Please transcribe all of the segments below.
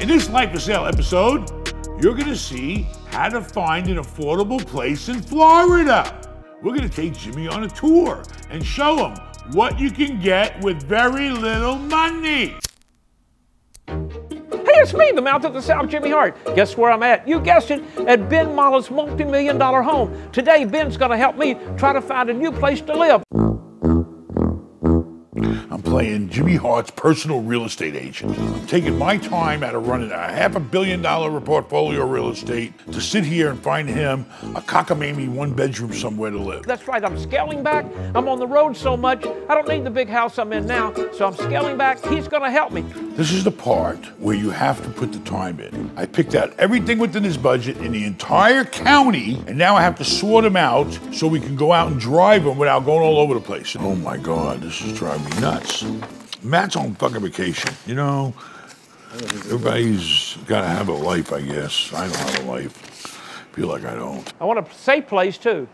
In this Life for Sale episode, you're gonna see how to find an affordable place in Florida. We're gonna take Jimmy on a tour and show him what you can get with very little money. Hey, it's me, the Mouth of the South, Jimmy Hart. Guess where I'm at? You guessed it, at Ben Mallah's multi-million-dollar home. Today, Ben's gonna help me try to find a new place to live. I'm playing Jimmy Hart's personal real estate agent. I'm taking my time out of running a $500 million portfolio of real estate to sit here and find him a cockamamie one-bedroom somewhere to live. That's right, I'm scaling back. I'm on the road so much, I don't need the big house I'm in now, so I'm scaling back. He's gonna help me. This is the part where you have to put the time in. I picked out everything within his budget in the entire county, and now I have to sort them out so we can go out and drive them without going all over the place. Oh my God, this is driving me nuts. Matt's on fucking vacation, you know? Everybody's gotta have a life, I guess. I don't have a life. Feel like I don't. I want a safe place too.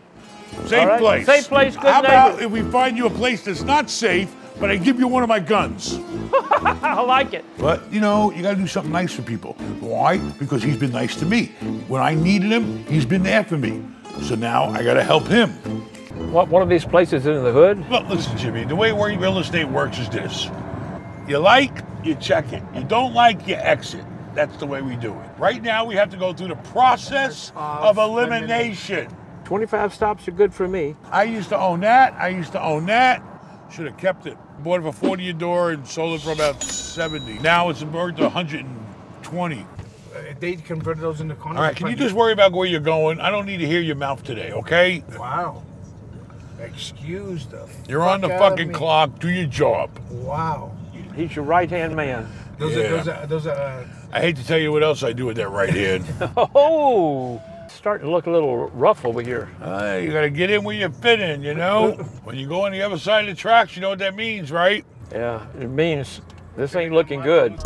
Safe place. Safe place, good How about neighbor. if we find you a place that's not safe, but I give you one of my guns? I like it. But, you know, you gotta do something nice for people. Why? Because he's been nice to me. When I needed him, he's been there for me. So now I gotta help him. What, one of these places in the hood? Well, listen, Jimmy, the way real estate works is this. You like, you check it. You don't like, you exit. That's the way we do it. Right now, we have to go through the process of elimination. 25 stops are good for me. I used to own that. I used to own that. Should have kept it. Bought it for 40 a door and sold it for about 70. Now it's worth 120. They converted those into condos. All right, can you just worry about where you're going? I don't need to hear your mouth today, okay? Wow. Excuse the You're on the fucking clock. Do your job. Wow. He's your right-hand man. Those are I hate to tell you what else I do with that right hand. Oh, starting to look a little rough over here. You gotta get in where you fit in, you know? When you go on the other side of the tracks, you know what that means, right? Yeah, it means this ain't looking good.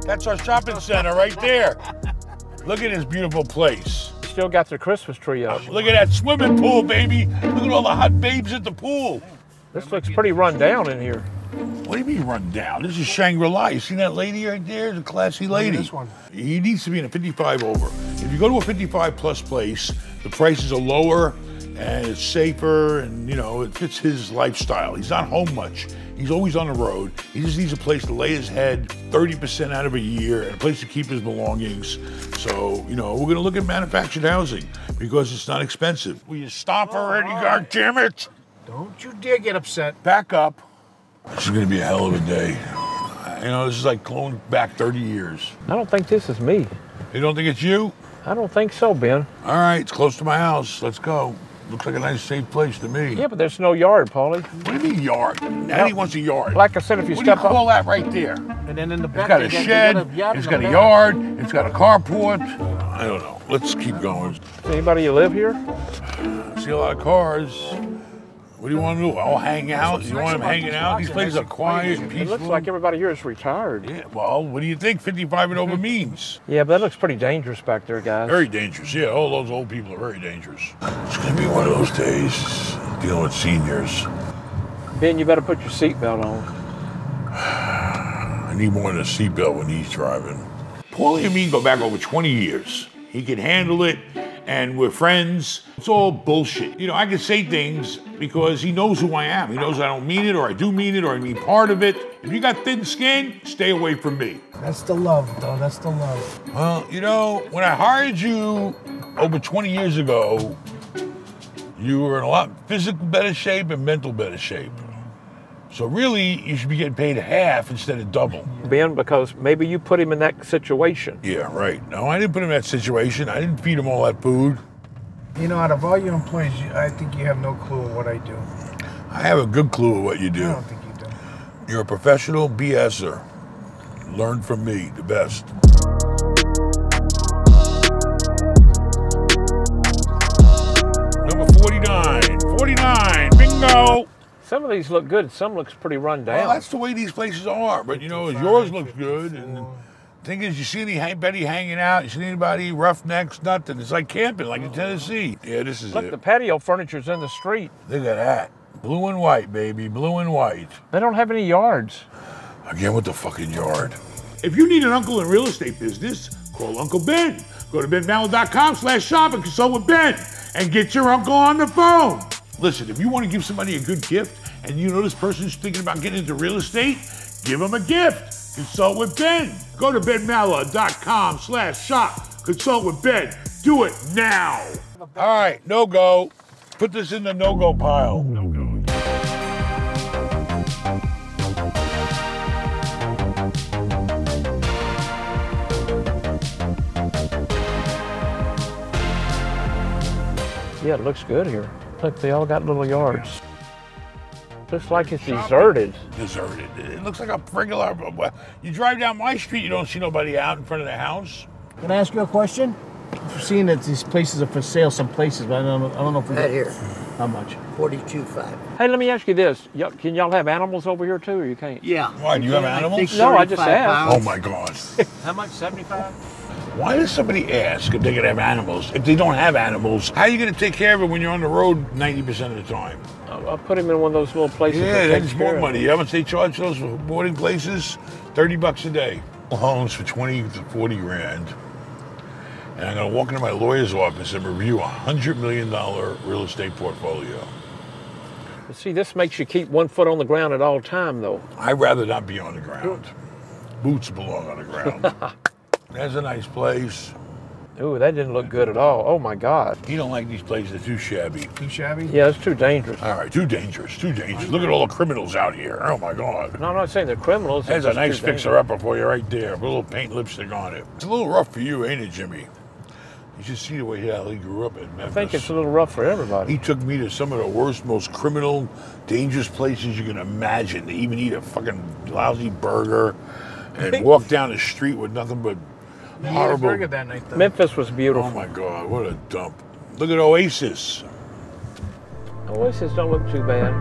That's our shopping center right there. Look at this beautiful place. Still got the Christmas tree up. Look at that swimming pool, baby. Look at all the hot babes at the pool. This looks pretty run down in here. What do you mean run down? This is Shangri-La. You see that lady right there? It's a classy lady. This one. He needs to be in a 55 over. If you go to a 55 plus place, the prices are lower and it's safer and, you know, it fits his lifestyle. He's not home much. He's always on the road. He just needs a place to lay his head 30% out of a year and a place to keep his belongings. So, you know, we're gonna look at manufactured housing because it's not expensive. Will you stop already, God damn it? Don't you dare get upset. Back up. This is gonna be a hell of a day. You know, this is like going back 30 years. I don't think this is me. You don't think it's you? I don't think so, Ben. All right, it's close to my house. Let's go. Looks like a nice, safe place to me. Yeah, but there's no yard, Paulie. What do you mean yard? Daddy wants a yard. Like I said, if you What do you step call up. that right there? And then in the It's back, got a shed, it's got a yard, it's got a carport. I don't know. Let's keep going. Anybody you live here? I see a lot of cars. What do you want to do? All hang out? You want them hanging out? These places are quiet, It peaceful. looks like everybody here is retired. Yeah, well, what do you think 55 and over means? Yeah, but that looks pretty dangerous back there, guys. Very dangerous. Yeah, all those old people are very dangerous. It's going to be one of those days dealing with seniors. Ben, you better put your seatbelt on. I need more than a seatbelt when he's driving. Paulie and me go back over 20 years. He can handle it, and we're friends. It's all bullshit. You know, I can say things because he knows who I am. He knows I don't mean it, or I do mean it, or I mean part of it. If you got thin skin, stay away from me. That's the love, though. That's the love. Well, you know, when I hired you over 20 years ago, you were in a lot physical better shape and mental better shape. So really, you should be getting paid half instead of double. Ben, because maybe you put him in that situation. Yeah, right. No, I didn't put him in that situation. I didn't feed him all that food. You know, out of all your employees, I think you have no clue of what I do. I have a good clue of what you do. I don't think you do. You're a professional BSer. Learn from me, the best. Number 49. 49. Bingo. Some of these look good, some looks pretty run down. Well, that's the way these places are. But, you know, yours looks good. And the thing is, you see anybody hanging out? You see anybody roughnecks? Nothing. It's like camping, like in Tennessee. Yeah, this is Look, it. the patio furniture's in the street. Look at that. Blue and white, baby. Blue and white. They don't have any yards. Again with the fucking yard. If you need an uncle in real estate business, call Uncle Ben. Go to benmallah.com/shop and consult with Ben and get your uncle on the phone. Listen, if you want to give somebody a good gift and you know this person's thinking about getting into real estate, give them a gift. Consult with Ben. Go to benmallah.com/shop. Consult with Ben. Do it now. All right, no go. Put this in the no-go pile. No go. Yeah, it looks good here. Look, they all got little yards. Looks like it's deserted. Deserted. It looks like a regular. You drive down my street, you don't see nobody out in front of the house. Can I ask you a question? I've seen that these places are for sale, some places, but I don't know if we Right here, How much? 42.5. Hey, let me ask you this. Can y'all have animals over here too, or you can't? Yeah. Why, do you have animals? No, I just asked. Oh my God. How much? 75? Why does somebody ask if they can have animals? If they don't have animals, how are you going to take care of it when you're on the road 90% of the time? I'll put him in one of those little places. Yeah, that that's takes more care of money. him. You haven't they charge those boarding places? $30 a day. Homes for 20 to 40 grand. And I'm going to walk into my lawyer's office and review a $100 million real estate portfolio. But see, this makes you keep 1 foot on the ground at all time, though. I'd rather not be on the ground. Boots belong on the ground. That's a nice place. Ooh, that didn't look good at all. Oh my God. You don't like these places, they're too shabby. Too shabby? Yeah, it's too dangerous. All right, too dangerous, too dangerous. Look at all the criminals out here. Oh my God. No, I'm not saying they're criminals. There's it's a just nice too fixer-upper for you right there. Put a little paint lipstick on it. It's a little rough for you, ain't it, Jimmy? You should see the way he grew up in Memphis. I think it's a little rough for everybody. He took me to some of the worst, most criminal, dangerous places you can imagine. To even eat a fucking lousy burger and walk down the street with nothing but horrible. Burger that night, though. Memphis was beautiful. Oh my God, what a dump. Look at Oasis. Oasis don't look too bad.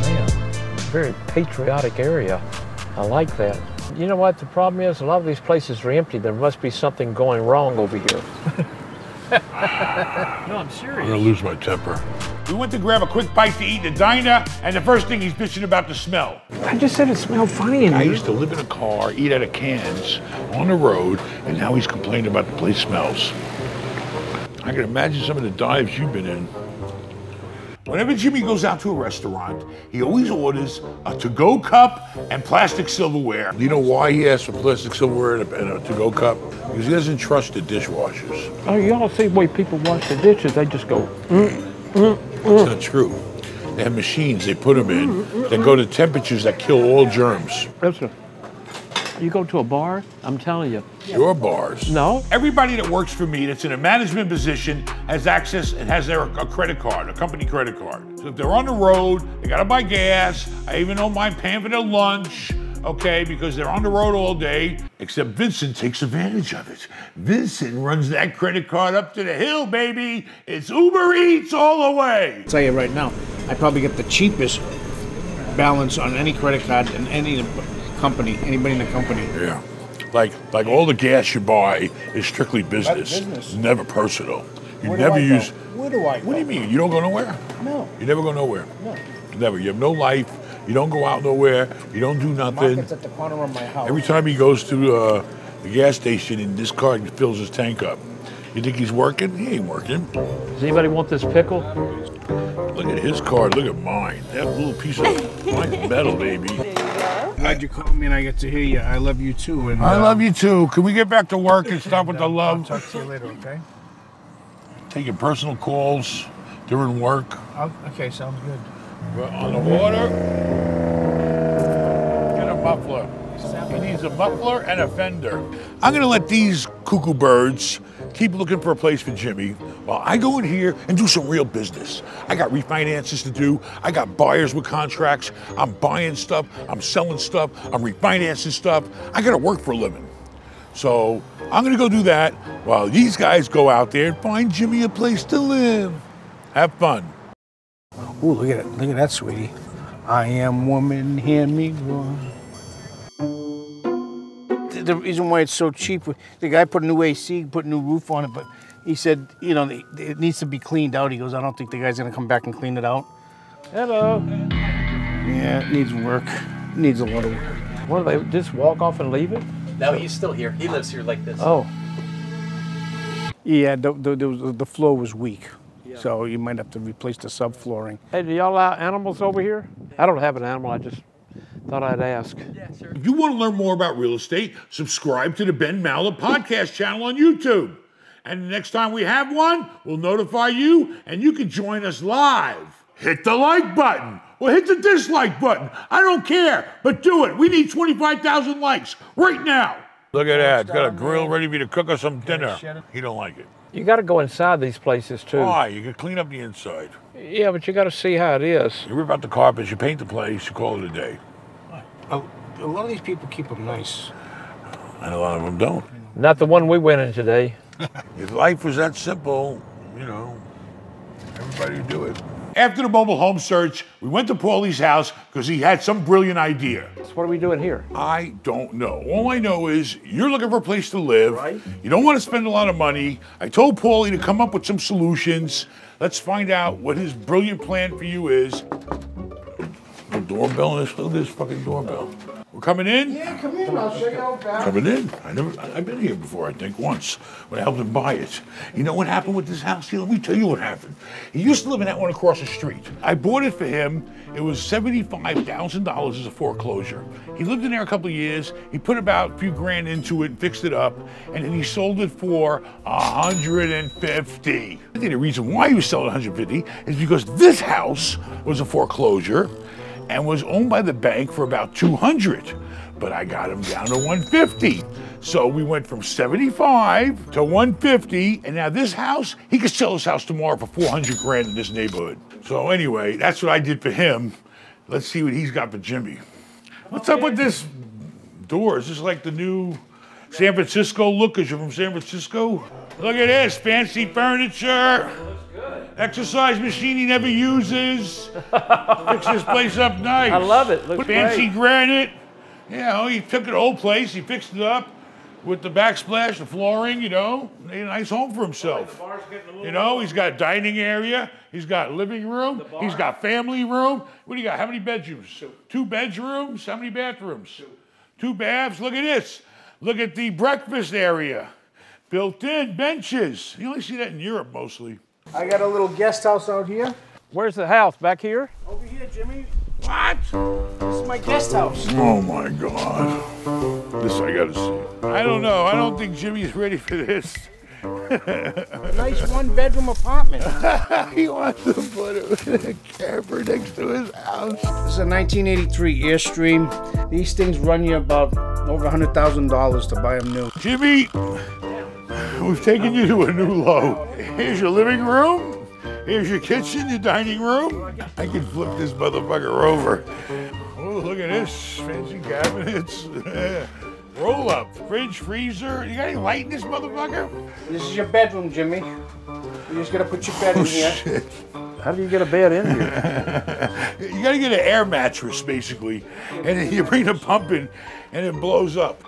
Man, very patriotic area. I like that. You know what the problem is? A lot of these places are empty. There must be something going wrong over here. No, I'm serious. I'm gonna lose my temper. We went to grab a quick bite to eat in the diner, and the first thing he's bitching about the smell. I just said it smelled fine in I here. used to live in a car, eat out of cans on the road, and now he's complaining about the place smells. I can imagine some of the dives you've been in. Whenever Jimmy goes out to a restaurant, he always orders a to-go cup and plastic silverware. Do you know why he asks for plastic silverware and a to-go cup? Because he doesn't trust the dishwashers. Oh, you all see the way people wash the dishes. They just go, It's not true. They have machines, they put them in, that go to temperatures that kill all germs. Listen, you go to a bar, I'm telling you. Your bars. No. Everybody that works for me that's in a management position has access and has a credit card, a company credit card. So if they're on the road, they gotta buy gas. I even don't mind paying for their lunch, okay, because they're on the road all day. Except Vincent takes advantage of it. Vincent runs that credit card up to the hill, baby. It's Uber Eats all the way. I'll tell you right now, I probably get the cheapest balance on any credit card in any company, anybody in the company. Yeah. Like all the gas you buy is strictly business. business. Never personal. You Where do never I go? use. Where do I go? What do you mean? You don't go nowhere? No. You never go nowhere? No. Never. You have no life. You don't go out nowhere. You don't do nothing. Market's at the corner of my house. Every time he goes to the gas station and this car fills his tank up. You think he's working? He ain't working. Does anybody want this pickle? Look at his card. Look at mine. That little piece of mine's metal, baby. Glad you called me and I get to hear you. I love you too. And I love you too. Can we get back to work and stop with the I'll love? talk to you later, okay? Taking personal calls during work. Okay, sounds good. We're on the water. Get a muffler. He needs a muffler and a fender. I'm gonna let these cuckoo birds keep looking for a place for Jimmy while I go in here and do some real business. I got refinances to do. I got buyers with contracts. I'm buying stuff. I'm selling stuff. I'm refinancing stuff. I gotta work for a living. So I'm gonna go do that while these guys go out there and find Jimmy a place to live. Have fun. Ooh, look at it. Look at that, sweetie. I am woman, hear me roar. The reason why it's so cheap, the guy put a new AC, put a new roof on it, but he said, you know, it needs to be cleaned out. He goes, I don't think the guy's gonna come back and clean it out. Hello. Yeah, it needs work. It needs a lot of work. What, do they just walk off and leave it? No, he's still here. He lives here like this. Oh. Yeah, the floor was weak, so you might have to replace the subflooring. Hey, do y'all allow animals over here? I don't have an animal, I just thought I'd ask. Yeah, sure. If you want to learn more about real estate, subscribe to the Ben Mallah podcast channel on YouTube. And the next time we have one, we'll notify you and you can join us live. Hit the like button or hit the dislike button. I don't care, but do it. We need 25,000 likes right now. Look at that. Got a grill ready for me to cook us some dinner. He don't like it. You got to go inside these places too. Why? You can clean up the inside. Yeah, but you got to see how it is. You rip out the carpets, you paint the place, you call it a day. A lot of these people keep them nice. And a lot of them don't. Not the one we went in today. If life was that simple, you know, everybody would do it. After the mobile home search, we went to Paulie's house because he had some brilliant idea. So what are we doing here? I don't know. All I know is you're looking for a place to live. Right. You don't want to spend a lot of money. I told Paulie to come up with some solutions. Let's find out what his brilliant plan for you is. No doorbell. Look at this fucking doorbell. We're coming in? Yeah, come in. I'll show you out back. Coming in. I've been here before, I think, once, when I helped him buy it. You know what happened with this house here? Let me tell you what happened. He used to live in that one across the street. I bought it for him. It was $75,000 as a foreclosure. He lived in there a couple of years. He put about a few grand into it and fixed it up, and then he sold it for $150. I think the reason why he was selling $150 is because this house was a foreclosure and was owned by the bank for about $200, but I got him down to $150. So we went from 75 to 150, and now this house, he could sell his house tomorrow for 400 grand in this neighborhood. So anyway, that's what I did for him. Let's see what he's got for Jimmy. What's up with this door? Is this like the new San Francisco look, because you're from San Francisco? Look at this, fancy furniture. Exercise machine he never uses. Fix this place up nice. I love it. Looks fancy great. granite. You know, he took an old place, he fixed it up with the backsplash, the flooring, you know. Made a nice home for himself. You know, he's got a dining area, he's got living room, he's got family room. What do you got? How many bedrooms? 2 bedrooms? How many bathrooms? 2 baths. Look at this. Look at the breakfast area. Built-in benches. You only see that in Europe mostly. I got a little guest house out here. Where's the house? Back here? Over here, Jimmy. What? This is my guest house. Oh my God. This I gotta see. I don't know. I don't think Jimmy's ready for this. A nice 1-bedroom apartment. He wants to put it in a camper next to his house. This is a 1983 Airstream. These things run you about over $100,000 to buy them new. Jimmy, we've taken you to a new low. Here's your living room. Here's your kitchen, your dining room. I can flip this motherfucker over. Oh, look at this. Fancy cabinets. Roll up. Fridge, freezer. You got any light in this motherfucker? This is your bedroom, Jimmy. You just gotta put your bed in here. Shit. How do you get a bed in here? You gotta get an air mattress, basically. And then you bring the pump in and it blows up.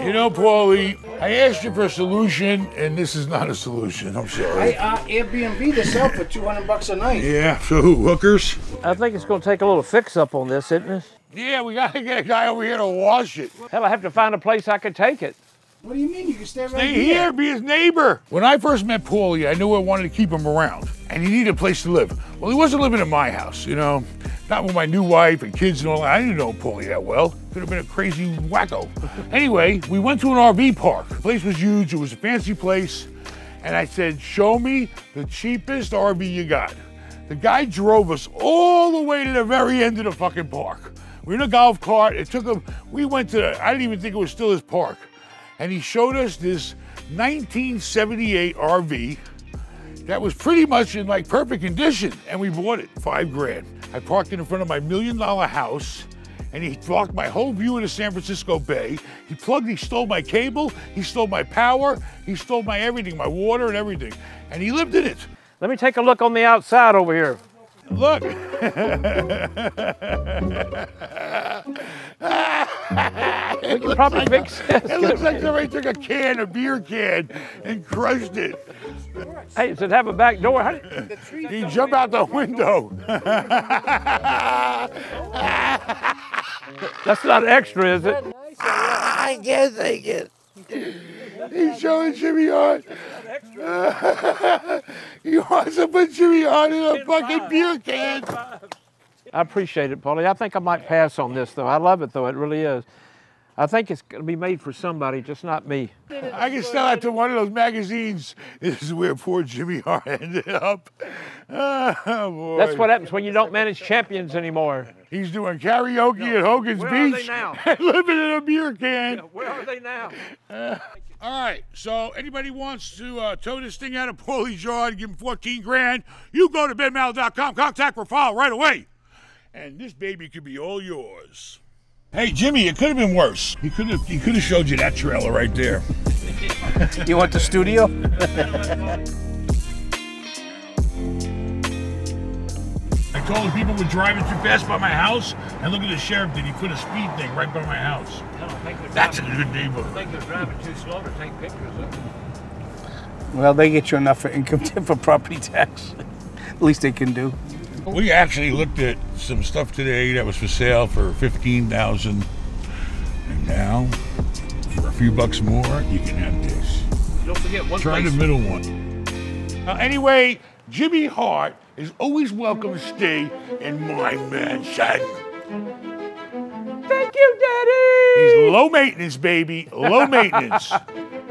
You know, Paulie, I asked you for a solution, and this is not a solution. I'm sorry. I Airbnb this out for $200 a night. Yeah, so who, hookers? I think it's going to take a little fix-up on this, isn't it? Yeah, we gotta get a guy over here to wash it. Hell, I have to find a place I could take it. What do you mean? You can stay right Stay here. here, be his neighbor. When I first met Paulie, I knew I wanted to keep him around, and he needed a place to live. Well, he wasn't living in my house, you know, not with my new wife and kids and all that. I didn't know Paulie that well. Could have been a crazy wacko. Anyway, we went to an RV park. The place was huge, it was a fancy place, and I said, show me the cheapest RV you got. The guy drove us all the way to the very end of the fucking park. We're in a golf cart, it took him, we went to, I didn't even think it was still his park. And he showed us this 1978 RV that was pretty much in like perfect condition, and we bought it, $5 grand. I parked it in front of my $1 million house, and he blocked my whole view of the San Francisco Bay. He stole my cable, he stole my power, he stole my everything, my water and everything, and he lived in it. Let me take a look on the outside over here. Look. We can probably fix this. It looks like somebody took a beer can, and crushed it. Hey, does it have a back door? You jump out the window. That's not extra, is it? I can't take it. He's showing Jimmy Hart. He wants to put Jimmy Hart in a fucking beer can. I appreciate it, Paulie. I think I might pass on this, though. I love it, though. It really is. I think it's going to be made for somebody, just not me. I can sell that to one of those magazines. This is where poor Jimmy Hart ended up. Oh, boy. That's what happens when you don't manage champions anymore. He's doing karaoke at Hogan's Beach. And living in a beer can. Yeah, where are they now? All right, so anybody wants to tow this thing out of Paulie's yard and give him 14 grand, you go to benmallah.com, contact Rafal right away. And this baby could be all yours. Hey, Jimmy, it could have been worse. He could have showed you that trailer right there. You want the studio? I told the people were driving too fast by my house, and look at the sheriff did. He put a speed thing right by my house. That's a good neighborhood. I think they're driving too slow to take pictures of them. Well, they get you enough for income for property tax. At least they can do. We actually looked at some stuff today that was for sale for $15,000, and now for a few bucks more, you can have this. Don't forget one Try place. the middle one. Anyway, Jimmy Hart is always welcome to stay in my mansion. Thank you, Daddy! He's low maintenance, baby. Low maintenance.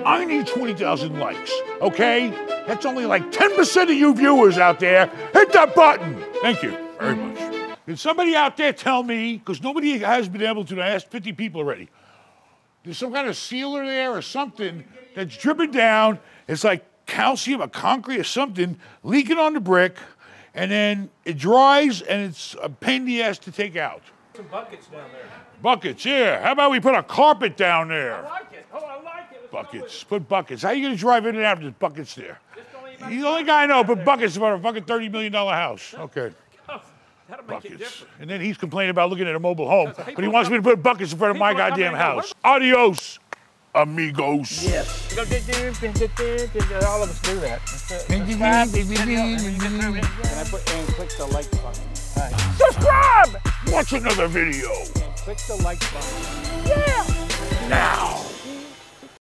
I need 20,000 likes, okay? That's only like 10% of you viewers out there. Hit that button. Thank you very much. Can somebody out there tell me, because nobody has been able to, I asked 50 people already, there's some kind of sealer there or something that's dripping down. It's like calcium or concrete or something leaking on the brick, and then it dries and it's a pain in the ass to take out. Some buckets down there. Buckets, yeah. How about we put a carpet down there? I like it. Oh, I like it. Buckets. Put buckets. How are you going to drive in and out with buckets there? He's the only guy I know put buckets about a fucking $30 million house. Okay. That'll make it Buckets. different. And then he's complaining about looking at a mobile home, but he wants me to put buckets in front of my goddamn house. Adios, amigos. Yes. All of us do that. And click the like button. Subscribe! Watch another video. Click the like button. Yeah! Now.